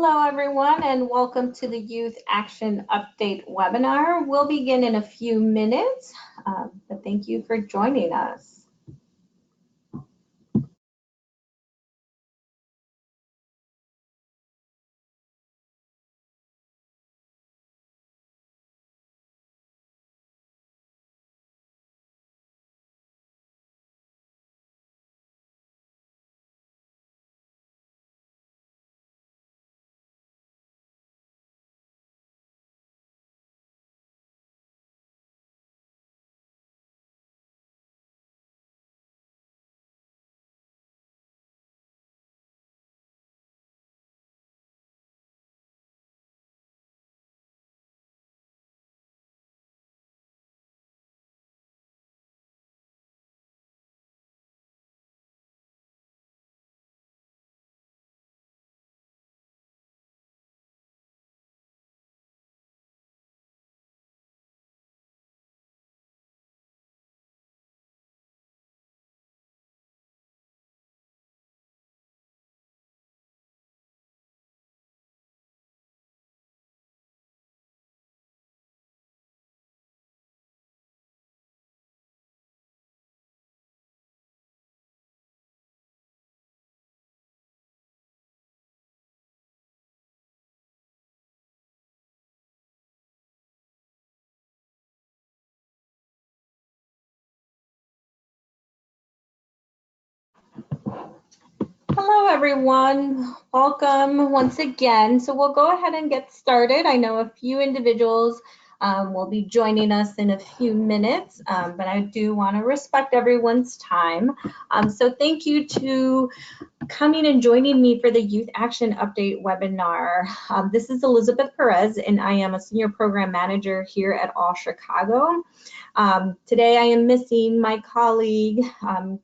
Hello, everyone, and welcome to the Youth Action Update webinar. We'll begin in a few minutes, but thank you for joining us. Hello, everyone. Welcome once again. So we'll go ahead and get started. I know a few individuals will be joining us in a few minutes, but I do want to respect everyone's time. So thank you to coming and joining me for the Youth Action Update webinar. This is Elizabeth Perez, and I am a Senior Program Manager here at All Chicago. Today I am missing my colleague,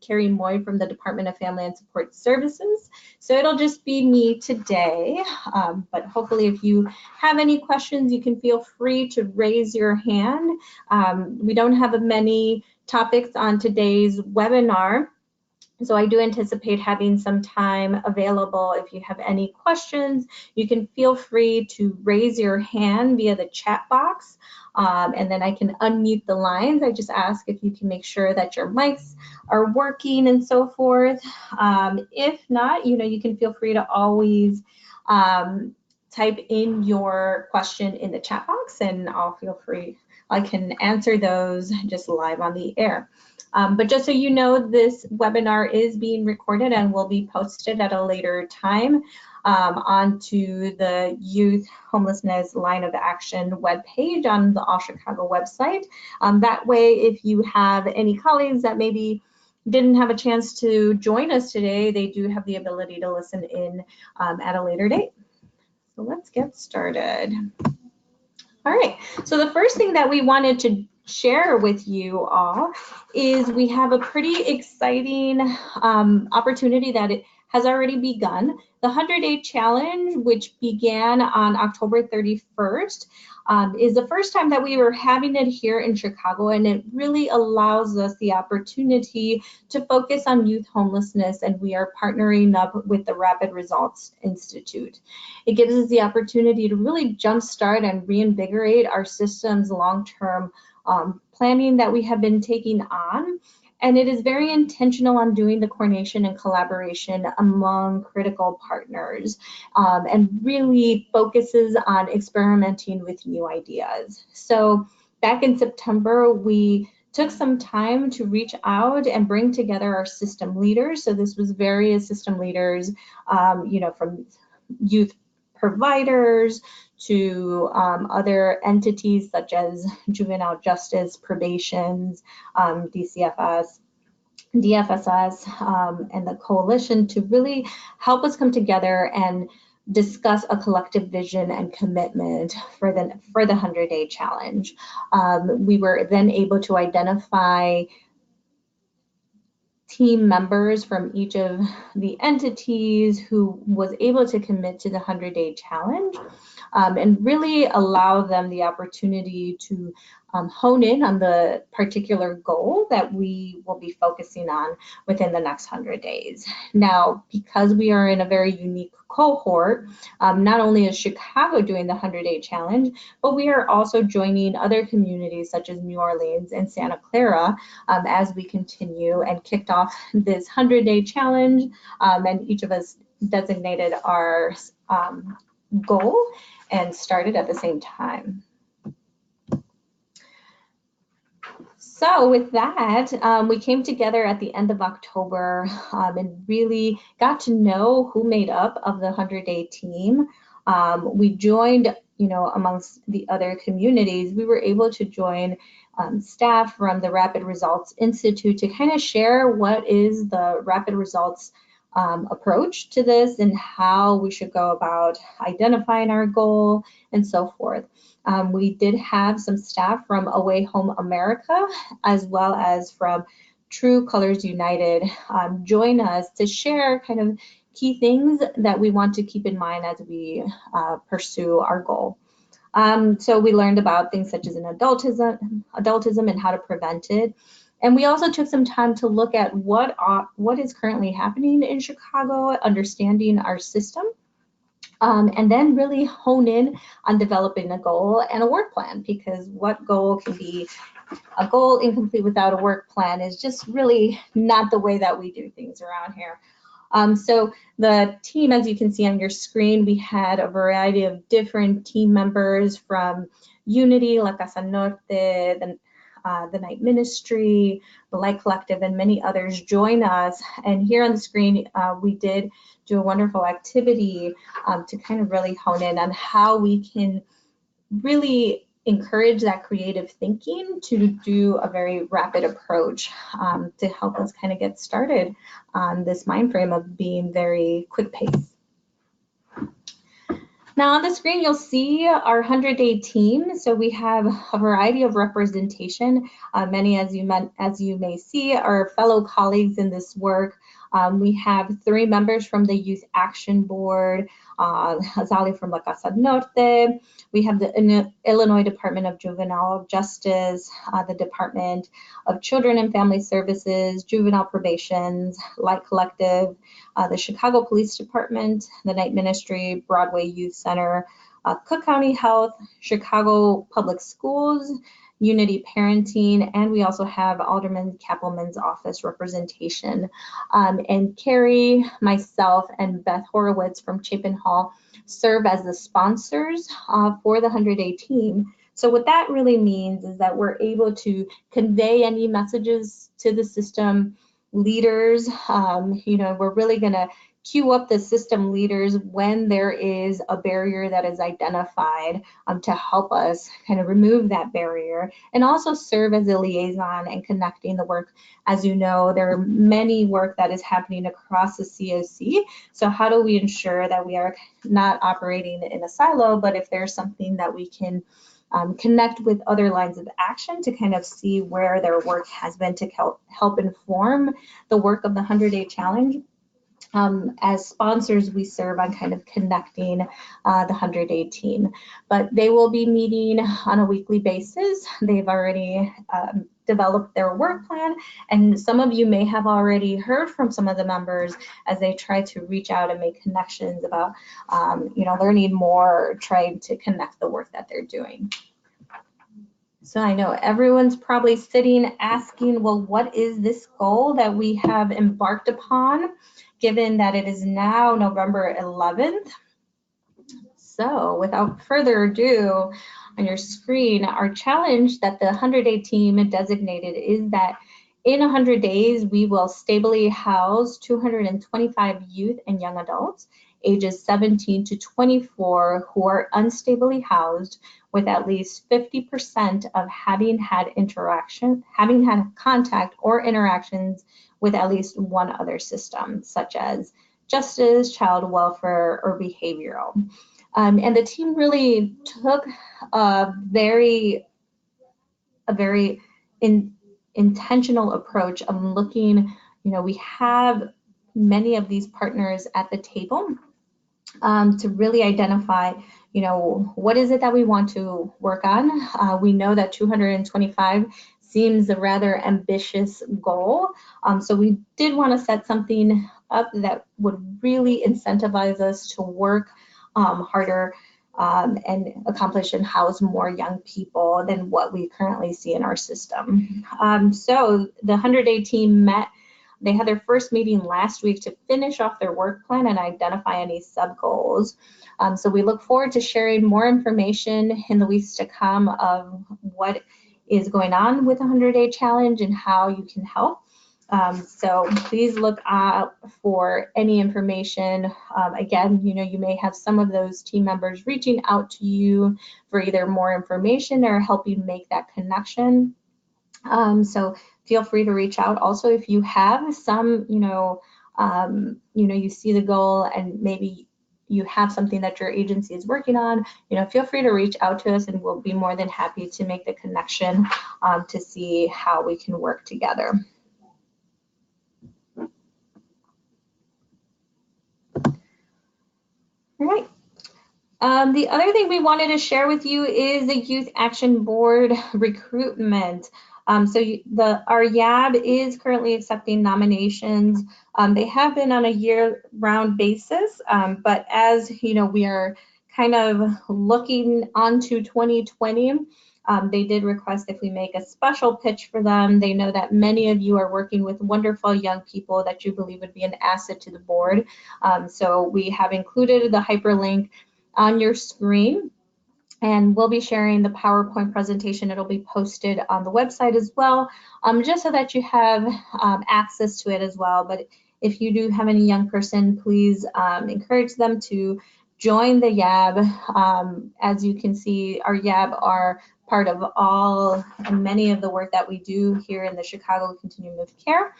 Carrie Moy from the Department of Family and Support Services. So it'll just be me today, but hopefully if you have any questions, you can feel free to raise your hand. We don't have many topics on today's webinar, so I do anticipate having some time available. If you have any questions, you can feel free to raise your hand via the chat box, and then I can unmute the lines. I just ask if you can make sure that your mics are working and so forth. If not, you can feel free to always type in your question in the chat box, and I can answer those just live on the air. But just so you know, this webinar is being recorded and will be posted at a later time onto the Youth Homelessness Line of Action webpage on the All Chicago website. That way, if you have any colleagues that maybe didn't have a chance to join us today, they do have the ability to listen in at a later date. So let's get started. All right, so the first thing that we wanted to share with you all is we have a pretty exciting opportunity that it has already begun. The 100-Day Challenge, which began on October 31st, is the first time that we were having it here in Chicago, and it really allows us the opportunity to focus on youth homelessness, and we are partnering up with the Rapid Results Institute. It gives us the opportunity to really jumpstart and reinvigorate our system's long-term planning that we have been taking on. And it is very intentional on doing the coordination and collaboration among critical partners, and really focuses on experimenting with new ideas. So back in September, we took some time to reach out and bring together our system leaders. So this was various system leaders, from youth providers to other entities such as juvenile justice, probations, DFSS, and the coalition to really help us come together and discuss a collective vision and commitment for the 100-Day Challenge. We were then able to identify team members from each of the entities who was able to commit to the 100-Day Challenge. and really allow them the opportunity to hone in on the particular goal that we will be focusing on within the next 100 days. Now, because we are in a very unique cohort, not only is Chicago doing the 100-day challenge, but we are also joining other communities such as New Orleans and Santa Clara as we continue, and kicked off this 100-day challenge, and each of us designated our goal and started at the same time. So with that, we came together at the end of October and really got to know who made up of the 100-day team. We joined, amongst the other communities, we were able to join staff from the Rapid Results Institute to kind of share what is the Rapid Results approach to this and how we should go about identifying our goal and so forth. We did have some staff from Away Home America, as well as from True Colors United, join us to share kind of key things that we want to keep in mind as we pursue our goal. So we learned about things such as adultism and how to prevent it. And we also took some time to look at what is currently happening in Chicago, understanding our system, and then really hone in on developing a goal and a work plan, because what goal can be a goal incomplete without a work plan is just really not the way that we do things around here. So the team, as you can see on your screen, we had a variety of different team members from Unity, La Casa Norte, the Night Ministry, the Light Collective, and many others join us. And here on the screen, we did do a wonderful activity to kind of really hone in on how we can really encourage that creative thinking to do a very rapid approach to help us kind of get started on this mind frame of being very quick paced. Now on the screen, you'll see our 100-day team. So we have a variety of representation. Many, as you may see, are fellow colleagues in this work. We have 3 members from the Youth Action Board, Azali from La Casa Norte. We have the Illinois Department of Juvenile Justice, the Department of Children and Family Services, Juvenile Probations, Light Collective, the Chicago Police Department, the Night Ministry, Broadway Youth Center, Cook County Health, Chicago Public Schools, Unity Parenting, and we also have Alderman Kappelman's office representation. And Carrie, myself, and Beth Horowitz from Chapin Hall serve as the sponsors for the 100-day team. So what that really means is that we're able to convey any messages to the system leaders. We're really going to queue up the system leaders when there is a barrier that is identified to help us kind of remove that barrier, and also serve as a liaison and connecting the work. As you know, there are many work that is happening across the COC. So how do we ensure that we are not operating in a silo, but if there's something that we can connect with other lines of action to kind of see where their work has been to help inform the work of the 100-day challenge. As sponsors, we serve on kind of connecting the 100-day team, but they will be meeting on a weekly basis. They've already developed their work plan, and some of you may have already heard from some of the members as they try to reach out and make connections about, learning more, trying to connect the work that they're doing. So I know everyone's probably sitting asking, well, what is this goal that we have embarked upon, given that it is now November 11th? So without further ado, on your screen, our challenge that the 100-day team designated is that in 100 days, we will stably house 225 youth and young adults ages 17 to 24 who are unstably housed, with at least 50% of having had contact or interactions with at least one other system, such as justice, child welfare, or behavioral. And the team really took a very intentional approach of looking, we have many of these partners at the table, to really identify, what is it that we want to work on. We know that 225 seems a rather ambitious goal. So we did want to set something up that would really incentivize us to work harder and accomplish and house more young people than what we currently see in our system. So the 100-day team met. They had their first meeting last week to finish off their work plan and identify any sub-goals. So we look forward to sharing more information in the weeks to come of what is going on with the 100-day challenge and how you can help. So please look out for any information. Again, you may have some of those team members reaching out to you for either more information or help you make that connection. So feel free to reach out. Also, if you have some, you see the goal and maybe you have something that your agency is working on, feel free to reach out to us and we'll be more than happy to make the connection to see how we can work together. All right. The other thing we wanted to share with you is the Youth Action Board recruitment. Our YAB is currently accepting nominations. They have been on a year-round basis, but as we are kind of looking onto 2020, they did request if we make a special pitch for them. They know that many of you are working with wonderful young people that you believe would be an asset to the board. So we have included the hyperlink on your screen, and we'll be sharing the PowerPoint presentation. It'll be posted on the website as well, just so that you have access to it as well. But if you do have any young person, please encourage them to join the YAB. As you can see, our YAB are part of all and many of the work that we do here in the Chicago Continuum of Care.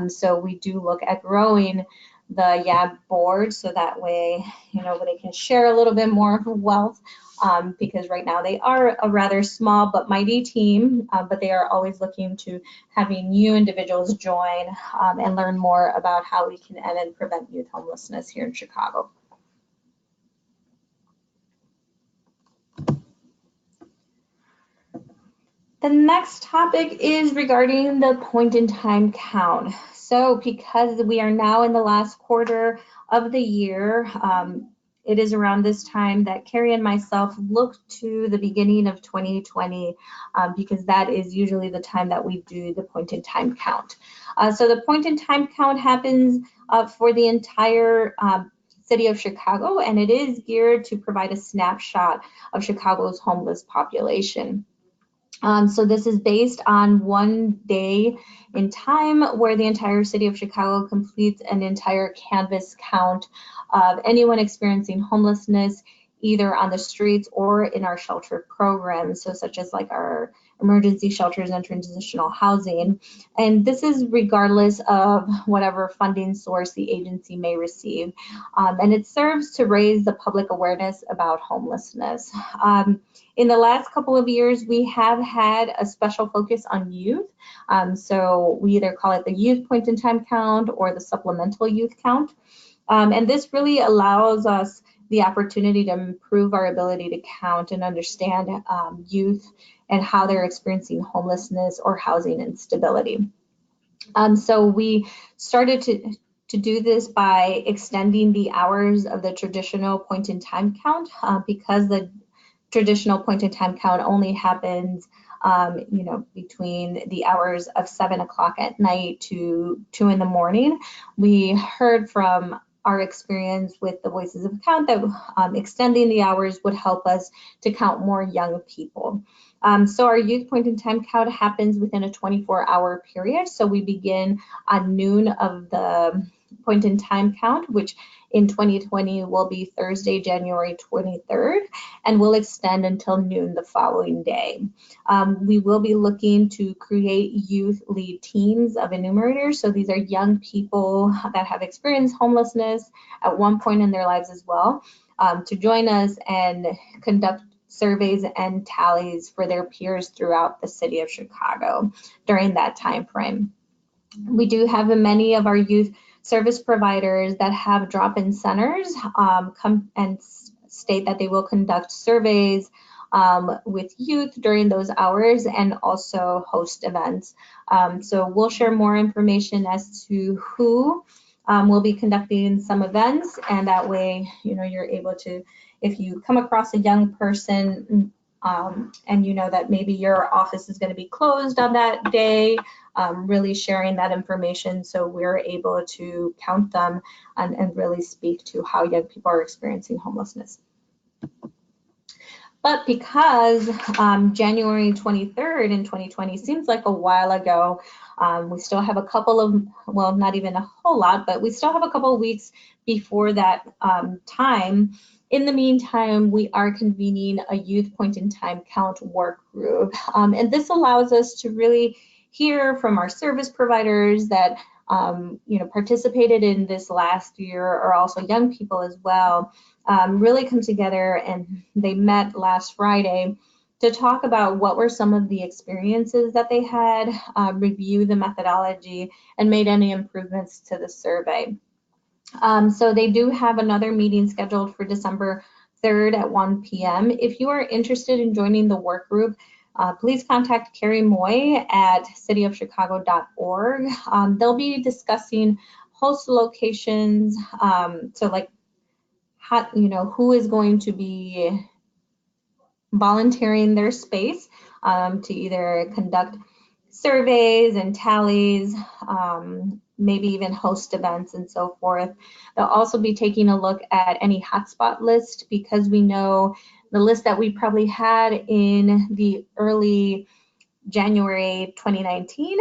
So we do look at growing the YAB board so that way, they can share a little bit more of wealth, because right now they are a rather small but mighty team, but they are always looking to having new individuals join and learn more about how we can end and prevent youth homelessness here in Chicago. The next topic is regarding the point-in-time count. So because we are now in the last quarter of the year, it is around this time that Carrie and myself look to the beginning of 2020, because that is usually the time that we do the point-in-time count. So the point-in-time count happens for the entire city of Chicago, and it is geared to provide a snapshot of Chicago's homeless population. So this is based on one day in time where the entire city of Chicago completes an entire canvas count of anyone experiencing homelessness, either on the streets or in our shelter programs, so such as like our emergency shelters and transitional housing. And this is regardless of whatever funding source the agency may receive. And it serves to raise the public awareness about homelessness. In the last couple of years, we have had a special focus on youth. So we either call it the youth point in time count or the supplemental youth count. And this really allows us the opportunity to improve our ability to count and understand youth and how they're experiencing homelessness or housing instability. So we started to do this by extending the hours of the traditional point in time count, because the traditional point in time count only happens between the hours of 7 o'clock at night to 2 in the morning. We heard from our experience with the Voices of Count that extending the hours would help us to count more young people. So our youth point in time count happens within a 24-hour period. So we begin on noon of the point in time count, which in 2020 will be Thursday, January 23rd, and will extend until noon the following day. We will be looking to create youth lead teams of enumerators. So these are young people that have experienced homelessness at one point in their lives as well, to join us and conduct surveys and tallies for their peers throughout the city of Chicago during that time frame. We do have many of our youth service providers that have drop-in centers come and state that they will conduct surveys with youth during those hours and also host events. So we'll share more information as to who will be conducting some events, and that way, you're able to, if you come across a young person and you know that maybe your office is going to be closed on that day, really sharing that information so we're able to count them and really speak to how young people are experiencing homelessness. But because January 23rd in 2020 seems like a while ago, we still have a couple of, well, not even a whole lot, but we still have a couple of weeks before that time. In the meantime, we are convening a youth point-in-time count work group. And this allows us to really hear from our service providers that participated in this last year, or also young people as well, really come together, and they met last Friday to talk about what were some of the experiences that they had, review the methodology, and made any improvements to the survey. So they do have another meeting scheduled for December 3rd at 1 p.m. If you are interested in joining the work group, please contact Carrie Moy at cityofchicago.org. They'll be discussing host locations, so like how, who is going to be volunteering their space to either conduct surveys and tallies, maybe even host events and so forth. They'll also be taking a look at any hotspot list, because we know the list that we probably had in the early January 2019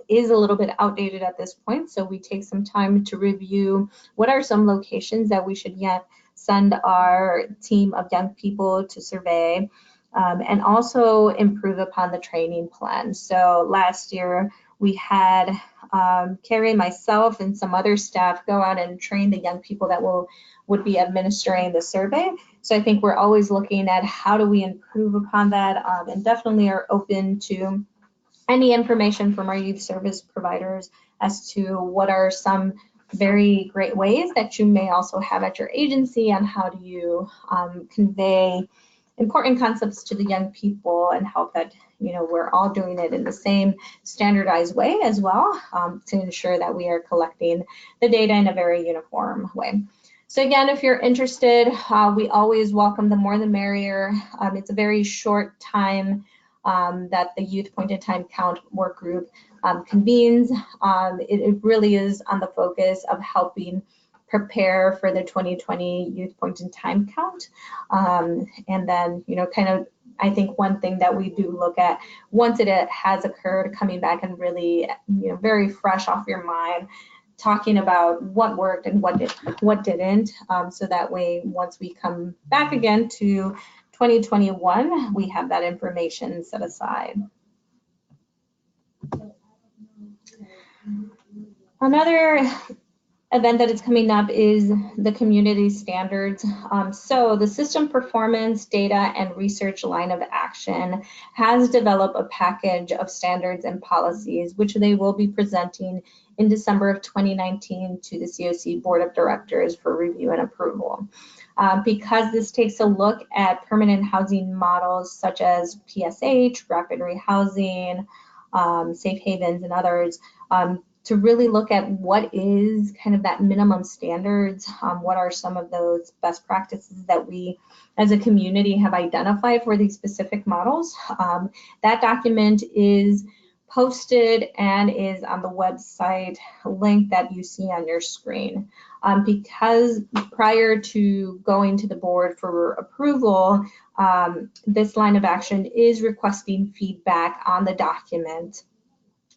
is a little bit outdated at this point. So we take some time to review what are some locations that we should yet send our team of young people to survey, and also improve upon the training plan. So last year we had Carrie, myself, and some other staff go out and train the young people that would be administering the survey. So I think we're always looking at how do we improve upon that, and definitely are open to any information from our youth service providers as to what are some very great ways that you may also have at your agency on how do you convey important concepts to the young people and help that we're all doing it in the same standardized way as well, to ensure that we are collecting the data in a very uniform way. So again, if you're interested, we always welcome the more the merrier. It's a very short time that the Youth Point-in-Time Count work group convenes. It really is on the focus of helping prepare for the 2020 Youth Point-in-Time Count. And then, kind of, I think one thing that we do look at once it has occurred, coming back and really, very fresh off your mind, talking about what worked and what didn't, so that way once we come back again to 2021, we have that information set aside. Another event that is coming up is the community standards. So the System Performance Data and Research Line of Action has developed a package of standards and policies, which they will be presenting in December of 2019 to the COC Board of Directors for review and approval. Because this takes a look at permanent housing models such as PSH, rapid rehousing, safe havens, and others, to really look at what is kind of that minimum standards, what are some of those best practices that we as a community have identified for these specific models. That document is posted and is on the website link that you see on your screen. Because prior to going to the board for approval, this line of action is requesting feedback on the document.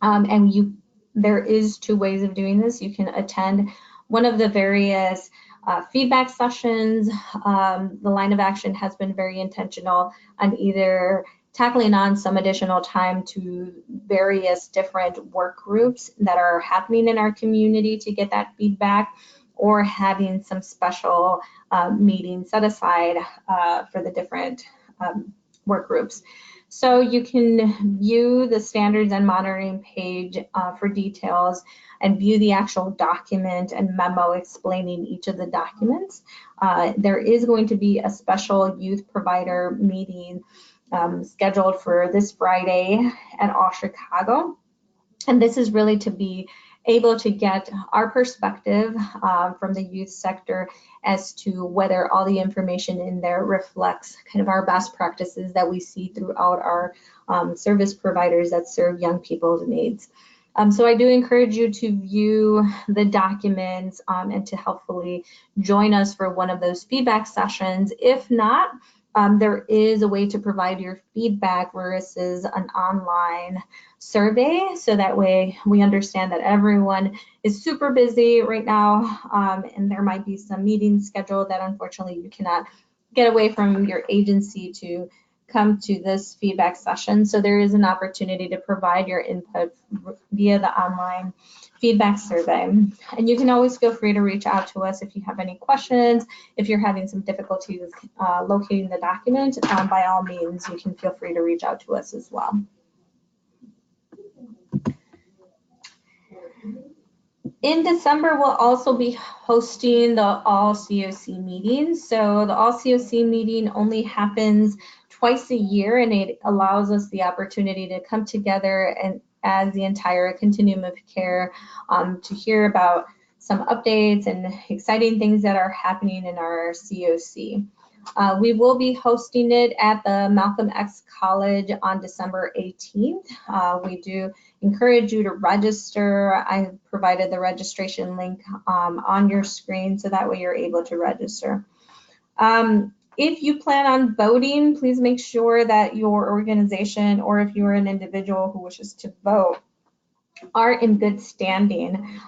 And there is two ways of doing this. You can attend one of the various feedback sessions. The line of action has been very intentional on either tackling on some additional time to various different work groups that are happening in our community to get that feedback, or having some special meetings set aside for the different work groups. So you can view the standards and monitoring page for details and view the actual document and memo explaining each of the documents. There is going to be a special youth provider meeting scheduled for this Friday at All Chicago. And this is really to be able to get our perspective from the youth sector as to whether all the information in there reflects kind of our best practices that we see throughout our service providers that serve young people's needs. So I do encourage you to view the documents and to helpfully join us for one of those feedback sessions. If not, there is a way to provide your feedback versus an online survey, so that way we understand that everyone is super busy right now, and there might be some meetings scheduled that unfortunately you cannot get away from your agency to come to this feedback session. So there is an opportunity to provide your input via the online feedback survey. And you can always feel free to reach out to us if you have any questions. If you're having some difficulties locating the document, by all means, you can feel free to reach out to us as well. In December, we'll also be hosting the All COC Meeting. So the All COC Meeting only happens twice a year, and it allows us the opportunity to come together and as the entire continuum of care to hear about some updates and exciting things that are happening in our COC. We will be hosting it at the Malcolm X College on December 18th. We do encourage you to register. I provided the registration link on your screen, so that way you're able to register. If you plan on voting, please make sure that your organization, or if you're an individual who wishes to vote, are in good standing.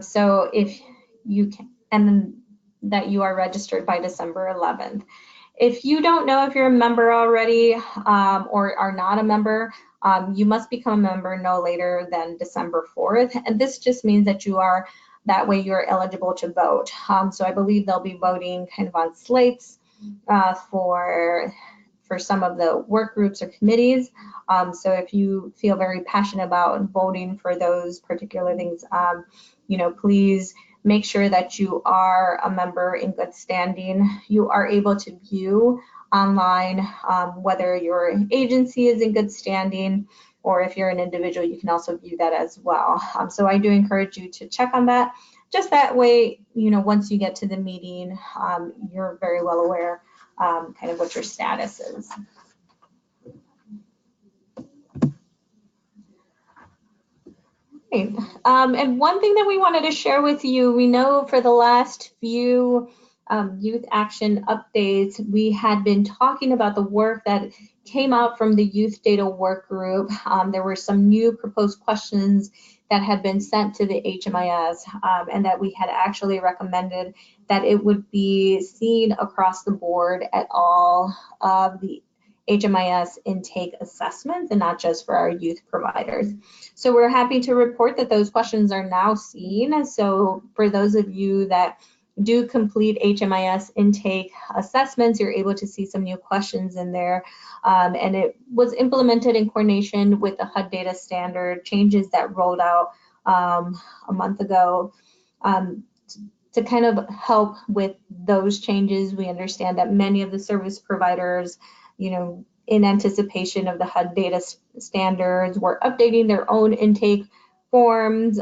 So if you can, and that you are registered by December 11th. If you don't know if you're a member already or are not a member, you must become a member no later than December 4th. And this just means that you are, that way you're eligible to vote. So I believe they'll be voting kind of on slates for some of the work groups or committees. So if you feel very passionate about voting for those particular things, you know, please make sure that you are a member in good standing. You are able to view online whether your agency is in good standing, or if you're an individual, you can also view that as well. So I do encourage you to check on that. Just that way, you know, once you get to the meeting, you're very well aware kind of what your status is. And one thing that we wanted to share with you, we know for the last few youth action updates, we had been talking about the work that came out from the youth data work group. There were some new proposed questions that had been sent to the HMIS, and that we had actually recommended that it would be seen across the board at all of the HMIS intake assessments and not just for our youth providers. So we're happy to report that those questions are now seen. So for those of you that do complete HMIS intake assessments, you're able to see some new questions in there. And it was implemented in coordination with the HUD data standard changes that rolled out a month ago. To kind of help with those changes, we understand that many of the service providers, you know, in anticipation of the HUD data standards, were updating their own intake forms,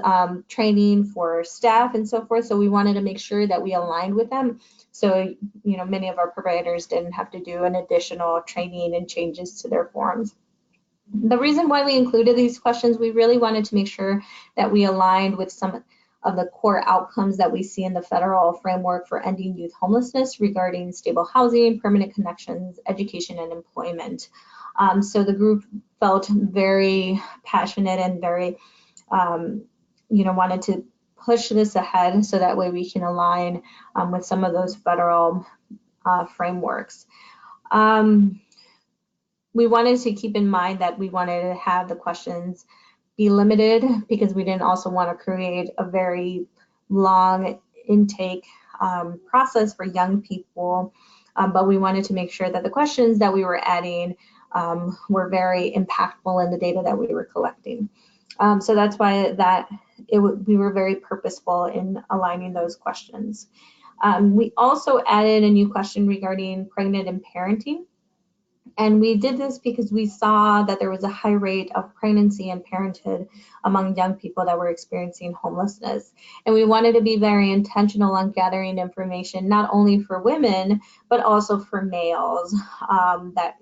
training for staff and so forth. So we wanted to make sure that we aligned with them. So, you know, many of our providers didn't have to do an additional training and changes to their forms. The reason why we included these questions, we really wanted to make sure that we aligned with some of the core outcomes that we see in the federal framework for ending youth homelessness regarding stable housing, permanent connections, education, and employment. So the group felt very passionate and very, you know, wanted to push this ahead so that way we can align with some of those federal frameworks. We wanted to keep in mind that we wanted to have the questions be limited because we didn't also want to create a very long intake process for young people, but we wanted to make sure that the questions that we were adding were very impactful in the data that we were collecting. So that's why we were very purposeful in aligning those questions. We also added a new question regarding pregnant and parenting. And we did this because we saw that there was a high rate of pregnancy and parenthood among young people that were experiencing homelessness. And we wanted to be very intentional on gathering information, not only for women, but also for males that,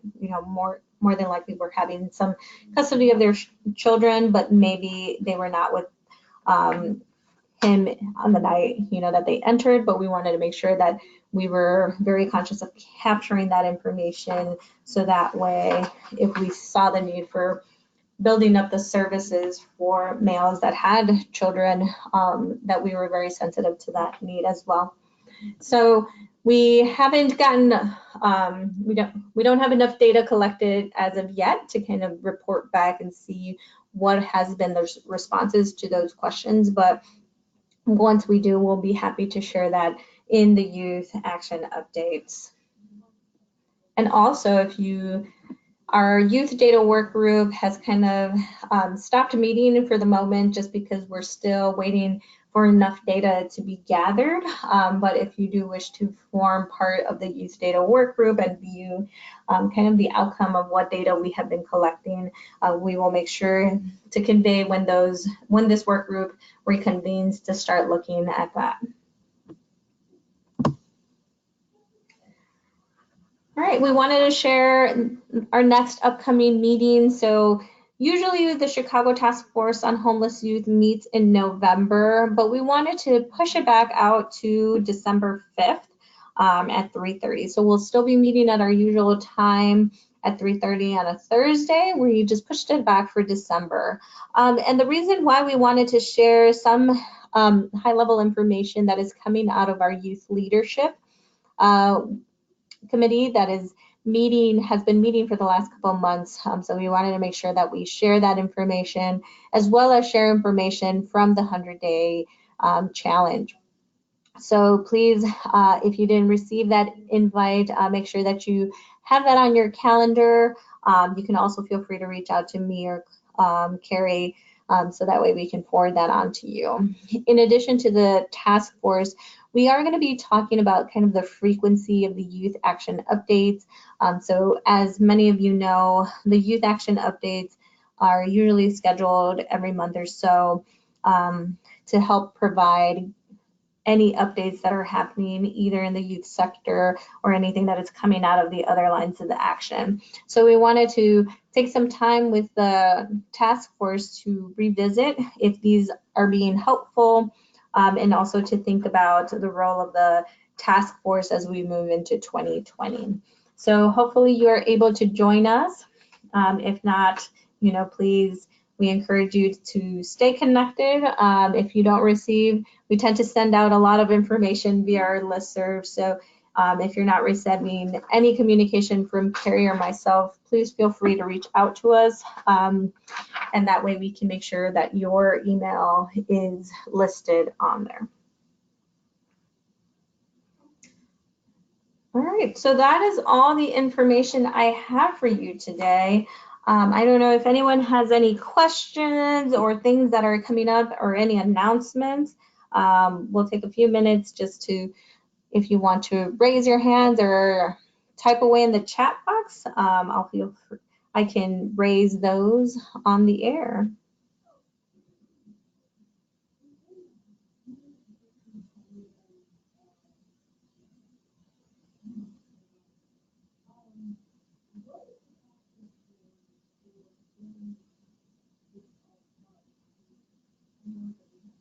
more than likely were having some custody of their children, but maybe they were not with him on the night, that they entered, but we wanted to make sure that we were very conscious of capturing that information, so that way, if we saw the need for building up the services for males that had children, that we were very sensitive to that need as well. So we haven't gotten, we don't have enough data collected as of yet to kind of report back and see what has been the responses to those questions, but once we do, we'll be happy to share that in the youth action updates. And also, if our youth data work group has kind of stopped meeting for the moment, just because we're still waiting for enough data to be gathered. But if you do wish to form part of the youth data work group and view kind of the outcome of what data we have been collecting, we will make sure to convey when this work group reconvenes to start looking at that. All right, we wanted to share our next upcoming meeting. So usually the Chicago Task Force on Homeless Youth meets in November, but we wanted to push it back out to December 5th at 3:30. So we'll still be meeting at our usual time at 3:30 on a Thursday. We just pushed it back for December. And the reason why we wanted to share some high-level information that is coming out of our youth leadership committee that has been meeting for the last couple of months. So we wanted to make sure that we share that information, as well as share information from the 100-day challenge. So please, if you didn't receive that invite, make sure that you have that on your calendar. You can also feel free to reach out to me or Carrie, so that way we can forward that on to you. In addition to the task force, we are going to be talking about kind of the frequency of the youth action updates. So as many of you know, the youth action updates are usually scheduled every month or so to help provide any updates that are happening either in the youth sector or anything that is coming out of the other lines of the action. So we wanted to take some time with the task force to revisit if these are being helpful, and also to think about the role of the task force as we move into 2020. So hopefully you are able to join us. If not, please, we encourage you to stay connected. If you don't receive, we tend to send out a lot of information via our listserv. So if you're not receiving any communication from Carrie or myself, please feel free to reach out to us. And that way we can make sure that your email is listed on there. All right, so that is all the information I have for you today. I don't know if anyone has any questions or things that are coming up or any announcements. We'll take a few minutes just to, if you want to raise your hands or type away in the chat box, I can raise those on the air.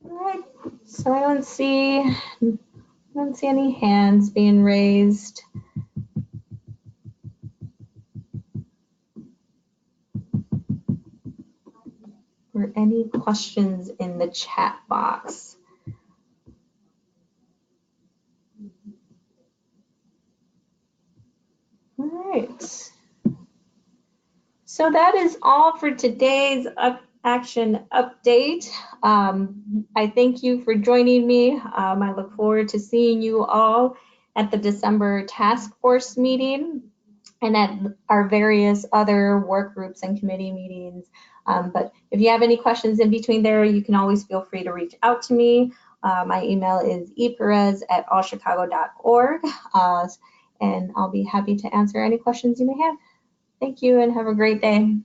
All right, so I don't see any hands being raised. Or any questions in the chat box. All right. So that is all for today's action update. I thank you for joining me. I look forward to seeing you all at the December task force meeting. and at our various other work groups and committee meetings. But if you have any questions in between there, you can always feel free to reach out to me. My email is eperez@allchicago.org, and I'll be happy to answer any questions you may have. Thank you and have a great day.